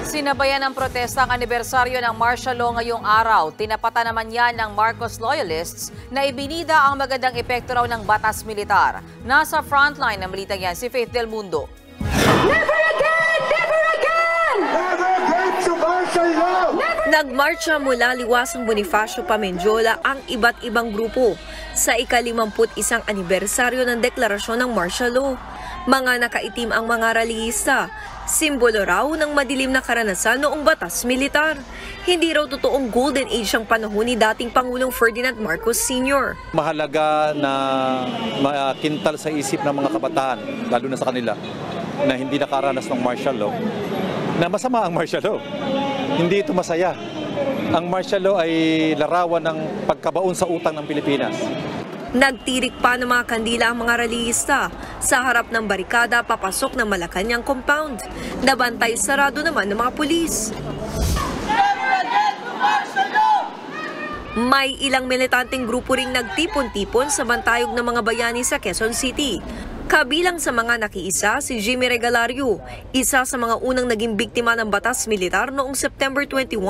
Sinabayan ng protesta ang anibersaryo ng martial law ngayong araw. Tinapatan naman yan ng Marcos loyalists na ibinida ang magandang epekto raw ng batas militar. Nasa frontline ng balita yan si Faith Del Mundo. Never again! Never again! Never again to martial law! Nagmarcha mula Liwasang Bonifacio pa Menjola ang iba't ibang grupo sa ika-51 anibersaryo ng deklarasyon ng martial law. Mga nakaitim ang mga rallyista, simbolo raw ng madilim na karanasan noong batas militar. Hindi raw totoong golden age ang panahon ni dating Pangulong Ferdinand Marcos Sr. Mahalaga na makintal sa isip ng mga kabataan, lalo na sa kanila, na hindi nakaranas ng martial law, na masama ang martial law. Hindi ito masaya. Ang martial law ay larawan ng pagkabaon sa utang ng Pilipinas. Nagtirik pa ng mga kandila ang mga rallyista sa harap ng barikada papasok ng Malacanang compound. Nabantay sarado naman ng mga pulis. May ilang militanteng grupo ring nagtipon-tipon sa bantayog ng mga bayani sa Quezon City. Kabilang sa mga nakiisa si Jimmy Regalario, isa sa mga unang naging biktima ng batas militar noong September 21,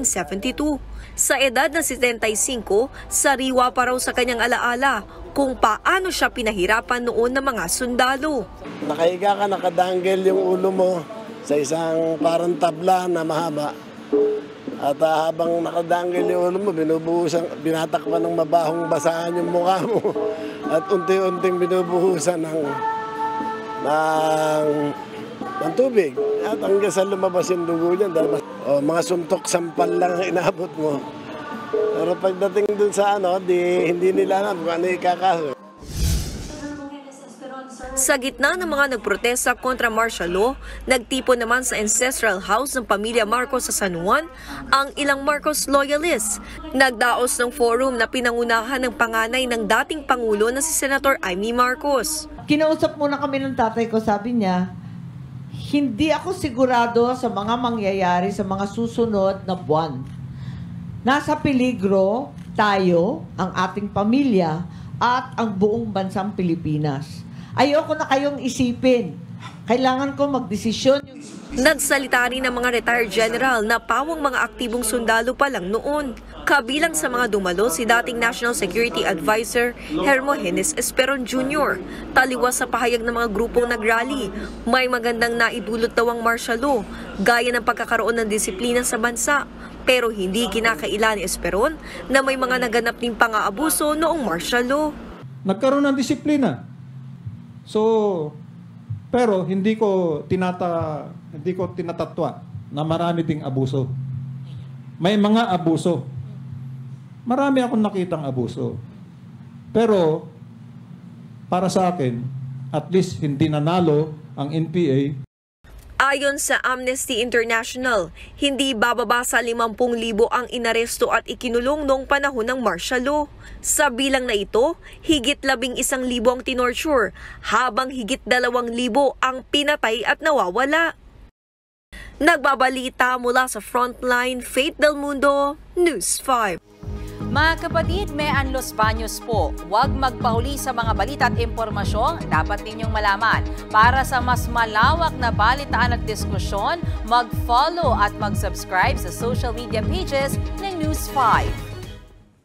1972. Sa edad na 75, sariwa pa raw sa kanyang alaala kung paano siya pinahirapan noon ng mga sundalo. Nakahiga ka, nakadanggel yung ulo mo sa isang parang tabla na mahaba. At habang nakadanggel yung ulo mo, binatakpan ng mabahong basaan yung mukha mo. At unti-unting binubuhusan ng tubig. At hanggang sa lumabas yung dugo niya, mga suntok sampal lang ang inabot mo. Pero pagdating dun sa hindi nila alam kung ano ikakaso. Sa gitna ng mga nagprotesta kontra martial law, nagtipon naman sa ancestral house ng pamilya Marcos sa San Juan ang ilang Marcos loyalists. Nagdaos ng forum na pinangunahan ng panganay ng dating Pangulo na si Senator Amy Marcos. Kinausap muna kami ng tatay ko, sabi niya, hindi ako sigurado sa mga mangyayari sa mga susunod na buwan. Nasa peligro tayo, ang ating pamilya at ang buong bansang Pilipinas. Ayoko na kayong isipin. Kailangan ko magdesisyon. Nagsalita rin ng mga retired general na pawang mga aktibong sundalo pa lang noon. Kabilang sa mga dumalo si dating National Security Advisor Hermogenes Esperon Jr. Taliwas sa pahayag ng mga grupong nagrally, may magandang naidulot daw ang martial law, gaya ng pagkakaroon ng disiplina sa bansa. Pero hindi kinakaila ni Esperon na may mga naganap din pang-aabuso noong martial law. Nagkaroon ng disiplina. Pero hindi ko tinatatwa na marami ding abuso. May mga abuso. Marami akong nakitang abuso. Pero para sa akin, at least hindi nanalo ang NPA. Ayon sa Amnesty International, hindi bababa sa 50,000 ang inaresto at ikinulong noong panahon ng martial law. Sa bilang na ito, higit 11,000 ang tinorture, habang higit 2,000 ang pinatay at nawawala. Nagbabalita mula sa Frontline, Faith Del Mundo, News 5. Mga kapatid, may Los Baños po. Huwag magpahuli sa mga balita at impormasyong dapat ninyong malaman. Para sa mas malawak na balitaan at diskusyon, mag-follow at mag-subscribe sa social media pages ng News 5.